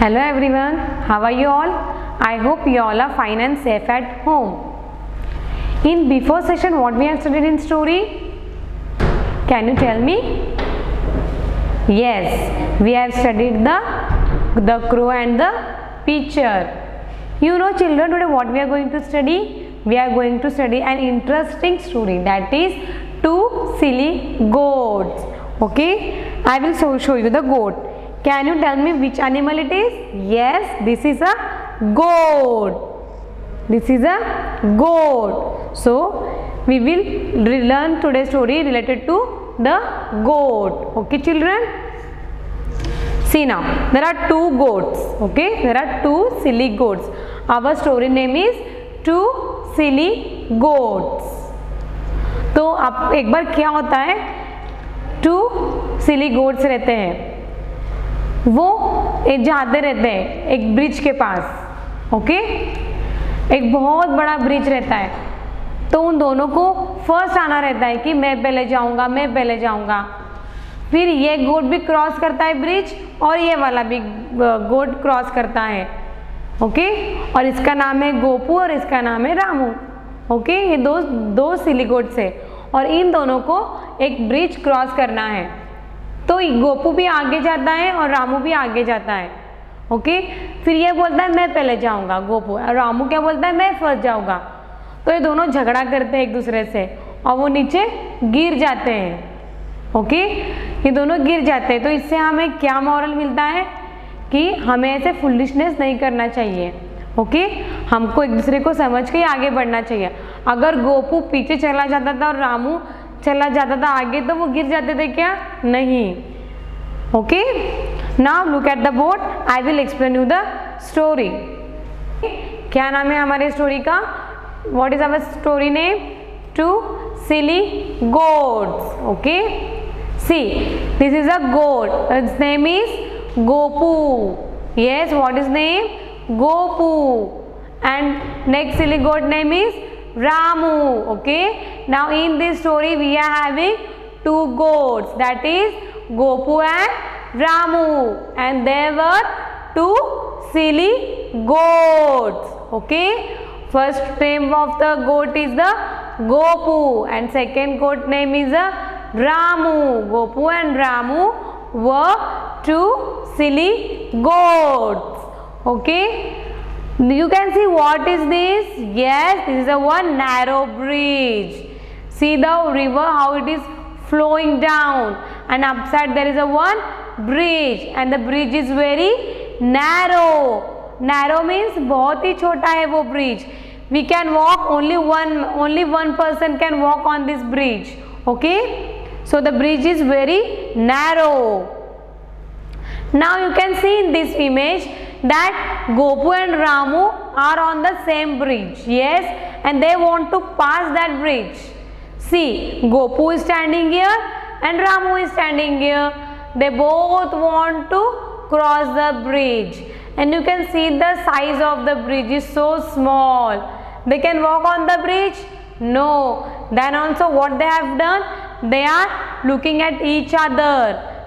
Hello everyone, how are you all? I hope you all are fine and safe at home. In before session, what we have studied in story? Can you tell me? Yes, we have studied the crow and the pitcher. You know children, today what we are going to study? We are going to study an interesting story, that is two silly goats. Okay, I will show you the goat. Can you tell me which animal it is? Yes, this is a goat. This is a goat. So we will learn today's story related to the goat. Okay children? See now, there are two goats. Okay, there are two silly goats. Our story name is two silly goats. तो अब एक बार क्या होता है, to silly goats रहते हैं, वो जाते रहते हैं एक ब्रिज के पास. ओके, एक बहुत बड़ा ब्रिज रहता है, तो उन दोनों को फर्स्ट आना रहता है कि मैं पहले जाऊंगा, मैं पहले जाऊंगा. फिर ये गोट भी क्रॉस करता है ब्रिज और ये वाला भी गोट क्रॉस करता है. ओके, और इसका नाम है गोपू और इसका नाम है रामू. ओके, ये दो सिली गोट्स है और इन दोनों को एक ब्रिज क्रॉस करना है. तो गोपू भी आगे जाता है और रामू भी आगे जाता है. ओके, फिर ये बोलता है मैं पहले जाऊंगा गोपू, और रामू क्या बोलता है मैं फर्स्ट जाऊंगा. तो ये दोनों झगड़ा करते हैं एक दूसरे से और वो नीचे गिर जाते हैं. ओके, ये दोनों गिर जाते हैं. तो इससे हमें क्या मॉरल मिलता है कि हमें ऐसे फुलिशनेस नहीं करना चाहिए. ओके, हमको एक दूसरे को समझ के आगे बढ़ना चाहिए. अगर गोपू पीछे चला जाता था और रामू चला जाता था आगे, तो वो गिर जाते थे क्या? नहीं. Okay, now look at the board, I will explain you the story. क्या नाम है हमारे स्टोरी का? What is our story name? Two silly goats. Okay, see this is a goat, its name is Gopu. Yes, what is name? Gopu. And next silly goat name is Ramu. Okay, now in this story we are having two goats, that is Gopu and Ramu, and there were two silly goats. Okay, first name of the goat is the Gopu and second goat name is the Ramu. Gopu and Ramu were two silly goats. Okay, you can see what is this? Yes, this is a one narrow bridge. See the river how it is flowing down, and upside there is a one bridge, and the bridge is very narrow. Narrow means बहुत ही छोटा है वो bridge. We can walk only one person can walk on this bridge. Okay, so the bridge is very narrow. Now you can see in this image that Gopu and Ramu are on the same bridge. Yes, and they want to pass that bridge. See, Gopu is standing here and Ramu is standing here. They both want to cross the bridge, and you can see the size of the bridge is so small. They can walk on the bridge? No. Then also what they have done? They are looking at each other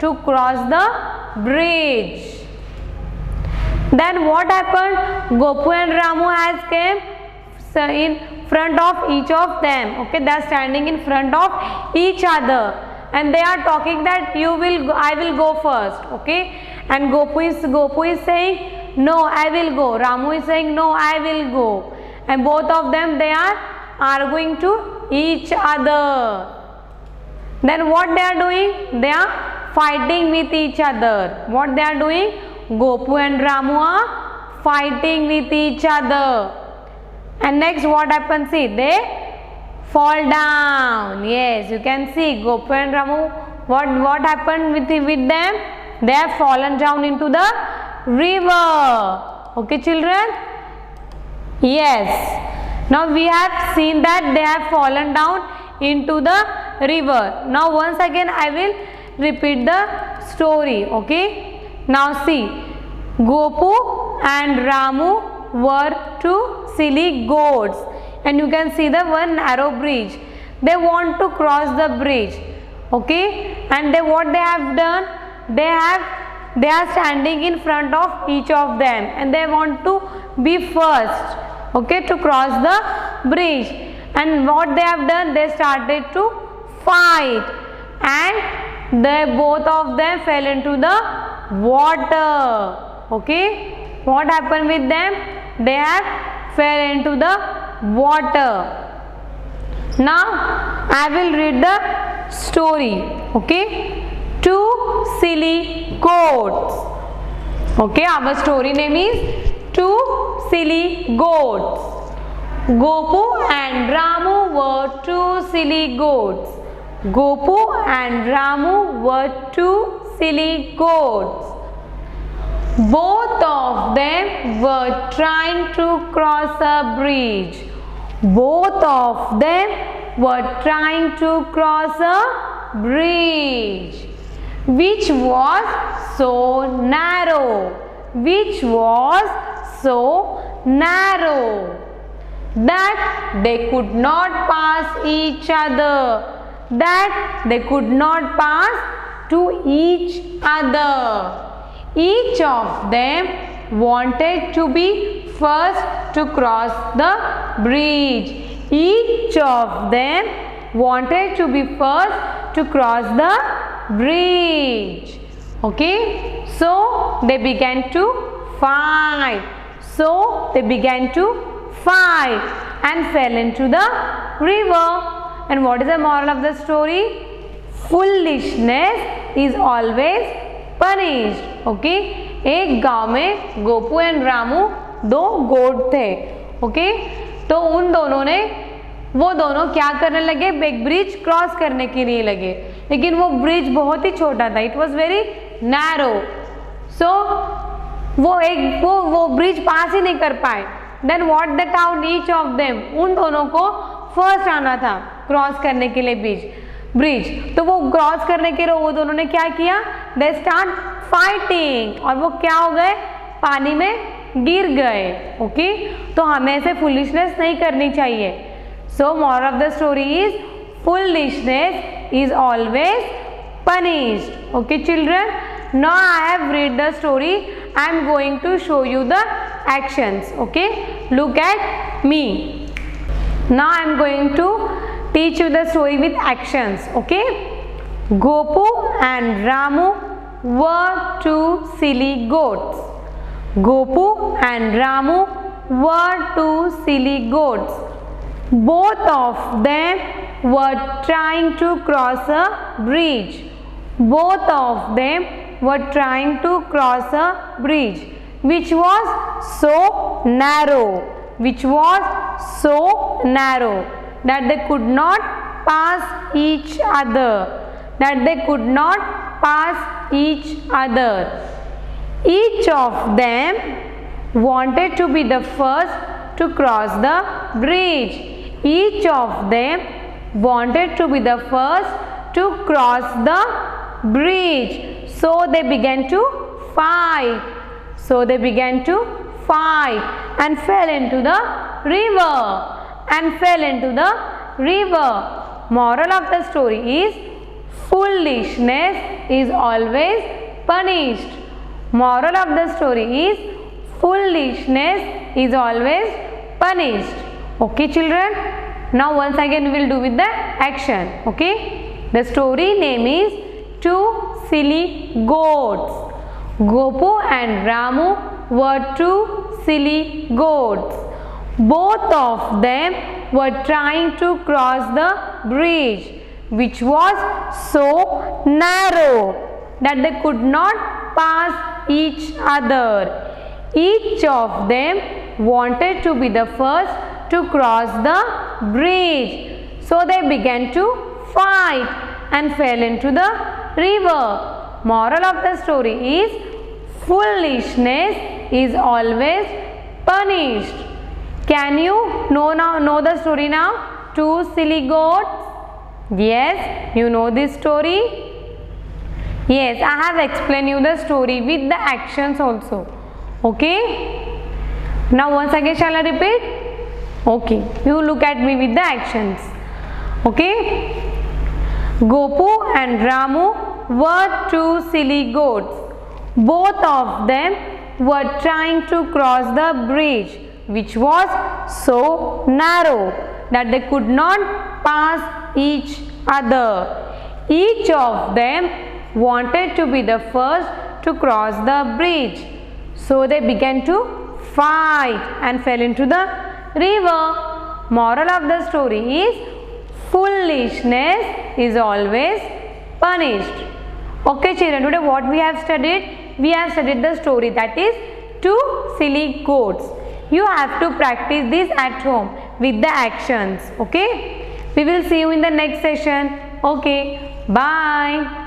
to cross the bridge. Then what happened? Gopu and Ramu has came in front of each of them. Okay, they are standing in front of each other and they are talking that you will go, I will go first. Okay, and Gopu is saying no, I will go. Ramu is saying no, I will go, and both of them they are arguing to each other. Then what they are doing? They are fighting with each other. What they are doing? Gopu and Ramu are fighting with each other. And next what happens? See, they fall down. Yes, you can see Gopu and Ramu. What happened with them? They have fallen down into the river. Okay children? Yes. Now we have seen that they have fallen down into the river. Now once again I will repeat the story. Okay, now see, Gopu and Ramu were two silly goats, and you can see the one narrow bridge. They want to cross the bridge. Okay, and what they have done? They have they are standing in front of each of them and they want to be first, okay, to cross the bridge. And what they have done, they started to fight and they both of them fell into the water. Okay, what happened with them? They have fell into the water. Now I will read the story. Okay, two silly goats. Okay, our story name is two silly goats. Gopu and Ramu were two silly goats. Gopu and Ramu were two silly goats. Both of them were trying to cross a bridge. Both of them were trying to cross a bridge, which was so narrow. Which was so narrow that they could not pass each other. That they could not pass to each other. Each of them wanted to be first to cross the bridge. Each of them wanted to be first to cross the bridge. Okay, so they began to fight. So they began to fight and fell into the river. And what is the moral of the story? Foolishness is always punished. Okay, एक गांव में Gopu and Ramu दो गोट थे. Okay, तो उन दोनों ने, वो दोनों क्या करने लगे? एक ब्रिज क्रॉस करने के लिए लगे, लेकिन वो ब्रिज बहुत ही छोटा था. It was very narrow. So वो ब्रिज पास ही नहीं कर पाए. Then what the town each of them, उन दोनों को फर्स्ट आना था क्रॉस करने के लिए ब्रिज. तो वो क्रॉस करने के लिए वो दोनों ने क्या किया? दे स्टार्ट फाइटिंग और वो क्या हो गए? पानी में गिर गए. ओके, तो हमें ऐसे फुलिशनेस नहीं करनी चाहिए. सो moral of the story is foolishness is always punished. Okay children, now I have read the story. I am going to show you the actions. Okay, look at me. Now I am going to teach you the story with actions. Okay, Gopu and Ramu were two silly goats. Gopu and Ramu were two silly goats. Both of them were trying to cross a bridge. Both of them were trying to cross a bridge which was so narrow. Which was so narrow that they could not pass each other. That they could not pass each other. Each of them wanted to be the first to cross the bridge. Each of them wanted to be the first to cross the bridge. So they began to fight. So they began to fight and fell into the river. And fell into the river. Moral of the story is foolishness is always punished. Moral of the story is foolishness is always punished. Okay children, now once again we will do with the action. Okay, the story name is Two Silly Goats. Gopu and Ramu were two silly goats. Both of them were trying to cross the bridge which was so narrow that they could not pass each other. Each of them wanted to be the first to cross the bridge. So they began to fight and fell into the river. Moral of the story is foolishness is always punished. Can you know the story now? Two silly goats. Yes, you know this story. Yes, I have explained you the story with the actions also. Okay. Now once again shall I repeat? Okay, you look at me with the actions. Okay. Gopu and Ramu were two silly goats. Both of them were trying to cross the bridge, which was so narrow that they could not pass each other. Each of them wanted to be the first to cross the bridge. So they began to fight and fell into the river. Moral of the story is foolishness is always punished. Okay children, today what we have studied? We have studied the story, that is two silly goats. You have to practice this at home with the actions. Okay, we will see you in the next session. Okay, bye.